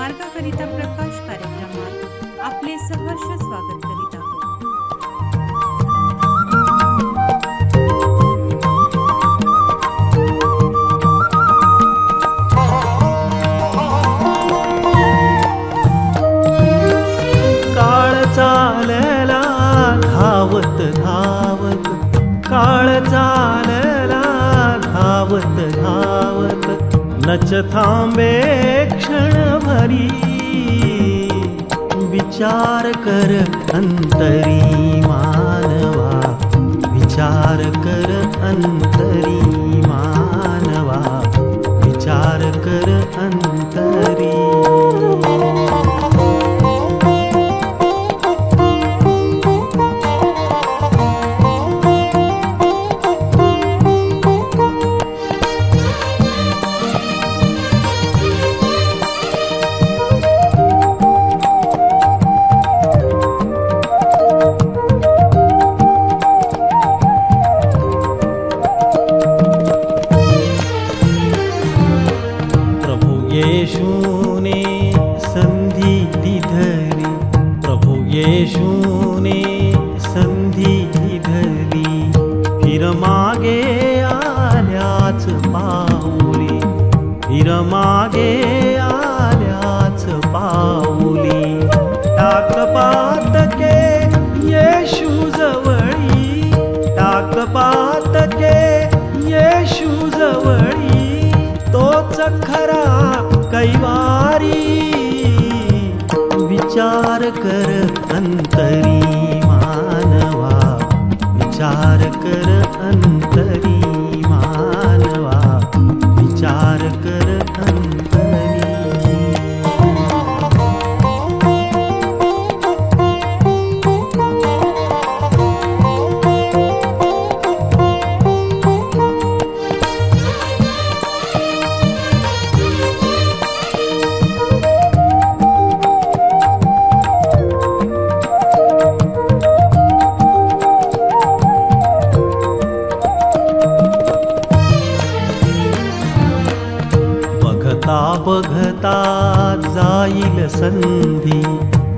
मार्गाकरिता प्रकाश कार्यक्रमात आपले सहर्ष स्वागत करीत आहोत. काळ चालला धावत धावत, काळ चालला धावत धावत, नच थांबे क्षणभरी, विचार कर अंतरी मानवा, विचार कर अंतरी मानवा, विचार कर अंतरी. येशूने संधी दिधरी, प्रभु येशूने संधी दिधरी, फिर मागे आल्याच पाऊली, फिर मागे आल्याच पाऊली. टाक पातके येशू जवळी, टाक पातके येशू जवळी, तोच खरा कैवारी. विचार कर अंतरी मानवा, विचार कर अंतरी मानवा, विचार कर अंतरी. बघता जाईल संधी,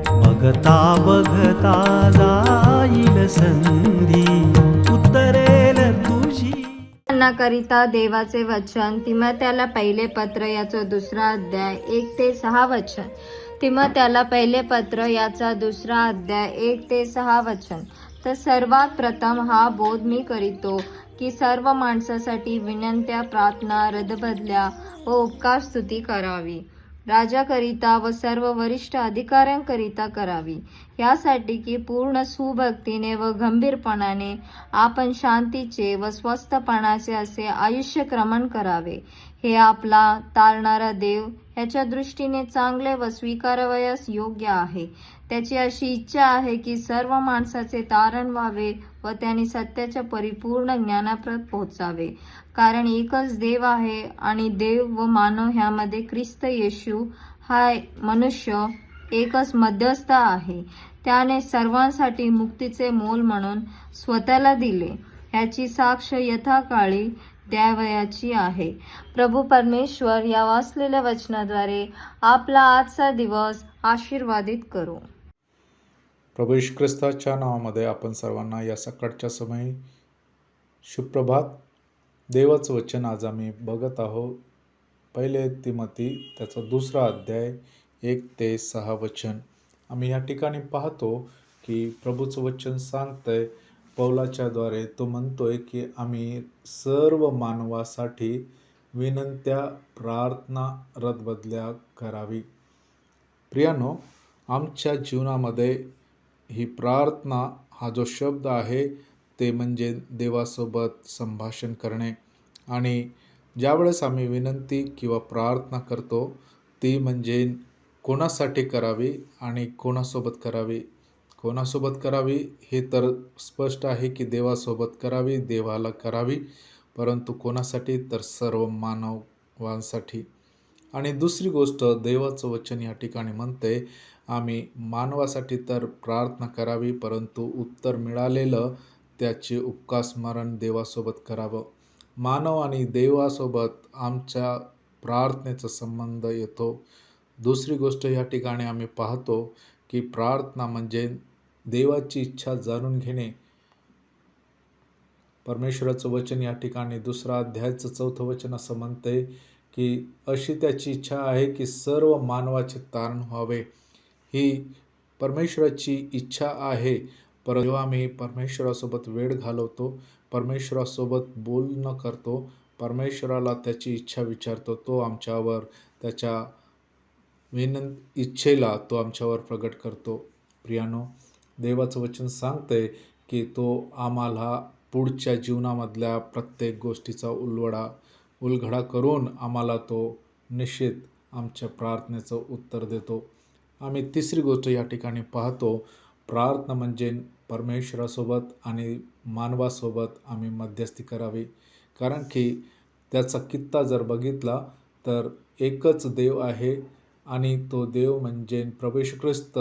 बघता बघता जाईल संधी, उतरेल तुझी. करिता देवाचे वचन तिमोथेला पहिले पत्र याचा 2 अध्याय 1 ते 6 वचन. तिमोथेला पहिले पत्र याचा 2 अध्याय 1 ते 6 वचन. तर सर्वात प्रथम हा बोध मी करीतो की सर्व माणसासाठी विनंत्या, प्रार्थना, रदबदल्या व उपकार स्तुती करावी, राजाकरिता व सर्व वरिष्ठ अधिकाऱ्यांकरिता करावी, यासाठी की पूर्ण सुभक्तीने व गंभीरपणाने आपण शांतीचे व स्वस्थपणाचे असे आयुष्य क्रमण करावे. हे आपला तारणारा देव ह्याच्या दृष्टीने चांगले व स्वीकारावयास योग्य आहे. त्याची अशी इच्छा आहे की सर्व माणसाचे तारण व्हावे व त्यांनी सत्याच्या परिपूर्ण ज्ञानाप्रत पोहोचावे. कारण एकच देव आहे आणि देव व मानव ह्यामध्ये ख्रिस्त येशू हा मनुष्य एकच मध्यस्थ आहे. त्याने सर्वांसाठी मुक्तीचे मोल म्हणून स्वतःला दिले, ह्याची साक्ष यथाकाळी द्यावयाची आहे. प्रभू परमेश्वर या वाचलेल्या वचनाद्वारे आपला आजचा दिवस आशीर्वादित करू. प्रभू येशू ख्रिस्ताच्या नावामध्ये आपण सर्वांना या सकाळच्या समयी सुप्रभात. देवाचं वचन आज आम्ही बघत आहोत. पहिले तिमोथी त्याचा 2 अध्याय 1 ते 6 वचन. आम्ही या ठिकाणी पाहतो की प्रभूचं वचन सांगतंय, पौलाच्या द्वारे तो म्हणतोय की आम्ही सर्व मानवासाठी विनंत्या, प्रार्थना, रदबदल्या करावी. प्रियानो, आमच्या जीवनामध्ये ही प्रार्थना हा जो शब्द आहे ते म्हणजे देवासोबत संभाषण करणे. आणि ज्यावेळेस आम्ही विनंती किंवा प्रार्थना करतो ती म्हणजे कोणासाठी करावी आणि कोणासोबत करावी. कोणासोबत करावी हे तर स्पष्ट आहे की देवासोबत करावी, देवाला करावी. परंतु कोणासाठी तर सर्व मानवांसाठी. आणि दुसरी गोष्ट देवाचं वचन या ठिकाणी म्हणते आम्ही मानवासाठी तर प्रार्थना करावी, परंतु उत्तर मिळालेलं त्याचे उपकार स्मरण देवासोबत करावं. मानव आणि देवासोबत आमच्या प्रार्थनेचा संबंध येतो. दुसरी गोष्ट या ठिकाणी आम्ही पाहतो की प्रार्थना म्हणजे देवाची इच्छा जाणून घेणे. परमेश्वराचं वचन या ठिकाणी 2 अध्यायाचं 4 वचन असं म्हणतंय की अशी त्याची इच्छा आहे की सर्व मानवाचे तारण व्हावे. ही परमेश्वराची इच्छा आहे. परंतु जेव्हा आम्ही परमेश्वरासोबत वेळ घालवतो, परमेश्वरासोबत बोलणं करतो, परमेश्वराला त्याची इच्छा विचारतो, तो आमच्यावर त्याच्या इच्छेला तो आमच्यावर प्रगट करतो. प्रियानो, देवाचं वचन सांगतंय की तो आम्हाला पुढच्या जीवनामधल्या प्रत्येक गोष्टीचा उलगडा करून आम्हाला तो निश्चित आमच्या प्रार्थनेचं उत्तर देतो. आम्ही तिसरी गोष्ट या ठिकाणी पाहतो, प्रार्थना म्हणजे परमेश्वरासोबत आणि मानवासोबत आम्ही मध्यस्थी करावी. कारण की त्याचा कित्ता जर बघितला तर एकच देव आहे आणि तो देव म्हणजे प्रभू येशू ख्रिस्त,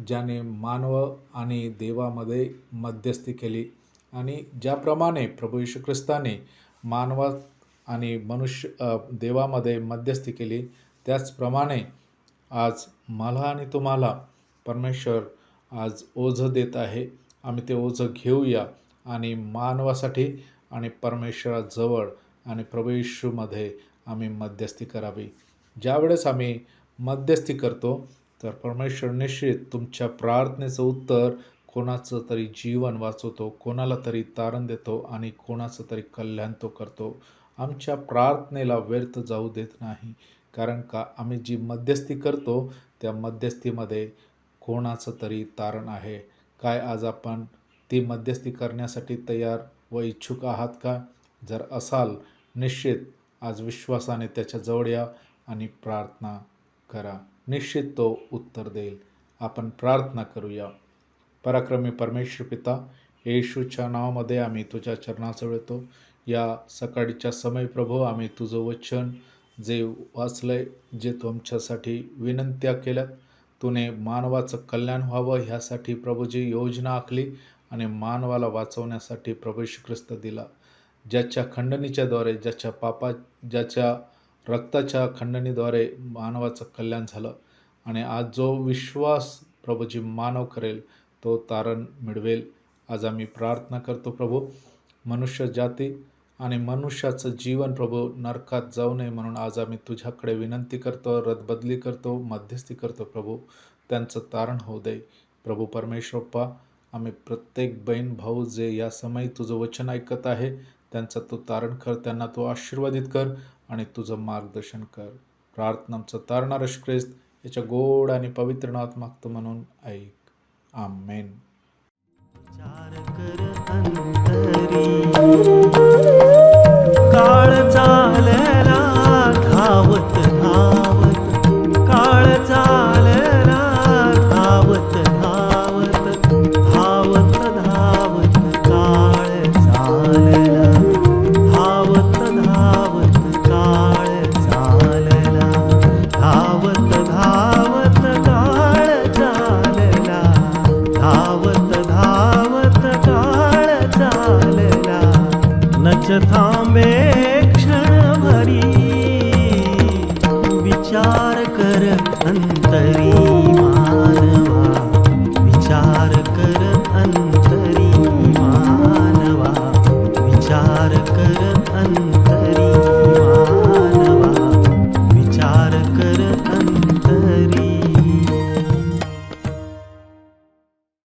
ज्याने मानव आणि देवामध्ये मध्यस्थी केली. आणि ज्याप्रमाणे प्रभू येशू ख्रिस्ताने मानवात आणि देवामध्ये मध्यस्थी केली, त्याचप्रमाणे आज मला आणि तुम्हाला परमेश्वर आज ओझं देत आहे. आम्ही ते ओझं घेऊया आणि मानवासाठी आणि परमेश्वराजवळ आणि प्रभू येशूमध्ये आम्ही मध्यस्थी करावी. ज्यावेळेस आम्ही मध्यस्थी करतो तर परमेश्वर निश्चित तुमच्या प्रार्थनेचं उत्तर कोणाचं तरी जीवन वाचवतो, कोणाला तरी तारण देतो आणि कोणाचं तरी कल्याण तो करतो. आमच्या प्रार्थनेला व्यर्थ जाऊ देत नाही. कारण का आम्ही जी मध्यस्थी करतो त्या मध्यस्थीमध्ये कोणाचं तरी तारण आहे. काय आज आपण ती मध्यस्थी करण्यासाठी तयार व इच्छुक आहात का? जर असाल, निश्चित आज विश्वासाने त्याच्याजवळ या आणि प्रार्थना करा. निश्चित तो उत्तर देईल. आपण प्रार्थना करूया. पराक्रमी परमेश्वर पिता, येशूच्या नावामध्ये आम्ही तुझ्या चरणाजवळ येतो. या सकाळच्या समय प्रभू, आम्ही तुझं वचन जे वाचलंय, जे तू आमच्यासाठी विनंत्या केल्यात, तुने मानवाचं कल्याण व्हावं ह्यासाठी प्रभूजी योजना आखली आणि मानवाला वाचवण्यासाठी प्रभू येशू ख्रिस्त दिला. ज्याच्या खंडणीच्याद्वारे, ज्याच्या रक्ताच्या खंडणीद्वारे मानवाचं कल्याण झालं आणि आज जो विश्वास प्रभूजी मानव करेल तो तारण मिळवेल. आज आम्ही प्रार्थना करतो प्रभू, मनुष्य जाती आणि मनुष्याचं जीवन प्रभू नरकात जाऊ नये म्हणून आज आम्ही तुझ्याकडे विनंती करतो, रदबदली करतो, मध्यस्थी करतो प्रभू. त्यांचं तारण होऊ दे प्रभू परमेश्वरप्पा. आम्ही प्रत्येक बहीण भाऊ जे या समयी तुझं वचन ऐकत आहे त्यांचं तू तारण कर, त्यांना तू आशीर्वादित कर आणि तुझं मार्गदर्शन कर. प्रार्थना आमचं तारणारा येशू ख्रिस्त याच्या गोड आणि पवित्र नावात मागतो म्हणून ऐक. आमेन. विचार कर अंतरी, काळ चालला धावत धावत, काळ चालला धावत धावत, धावत धावत काळ चालला, धावत धावत काळ चालला, धावत धावत काळ चालला, धावत धावत काळ चालला. नच थांबे क्षणभरी, विचार कर अंतरी मानवा, विचार कर अंतरी मानवा, विचार कर अंतरी मानवा, विचार कर अंतरी.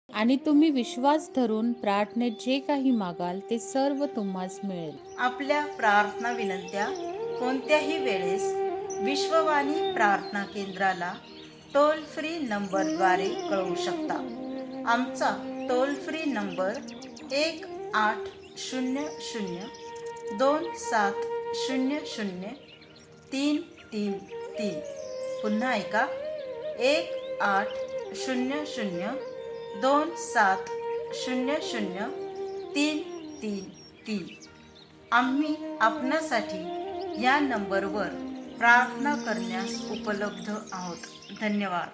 आणि तुम्ही विश्वास धरून प्रार्थनेत जे काही मागाल ते सर्व तुम्हास मिळेल. आपल्या प्रार्थना विनंत्या कोणत्याही वेळेस विश्ववाणी प्रार्थना केंद्राला टोल फ्री नंबरद्वारे कळवू शकता. आमचा टोल फ्री नंबर 1-800-2700-333. पुन्हा ऐका, 1-800-2700-333. आम्ही आपणासाठी या नंबरवर प्रार्थना करण्यास उपलब्ध आहोत. धन्यवाद.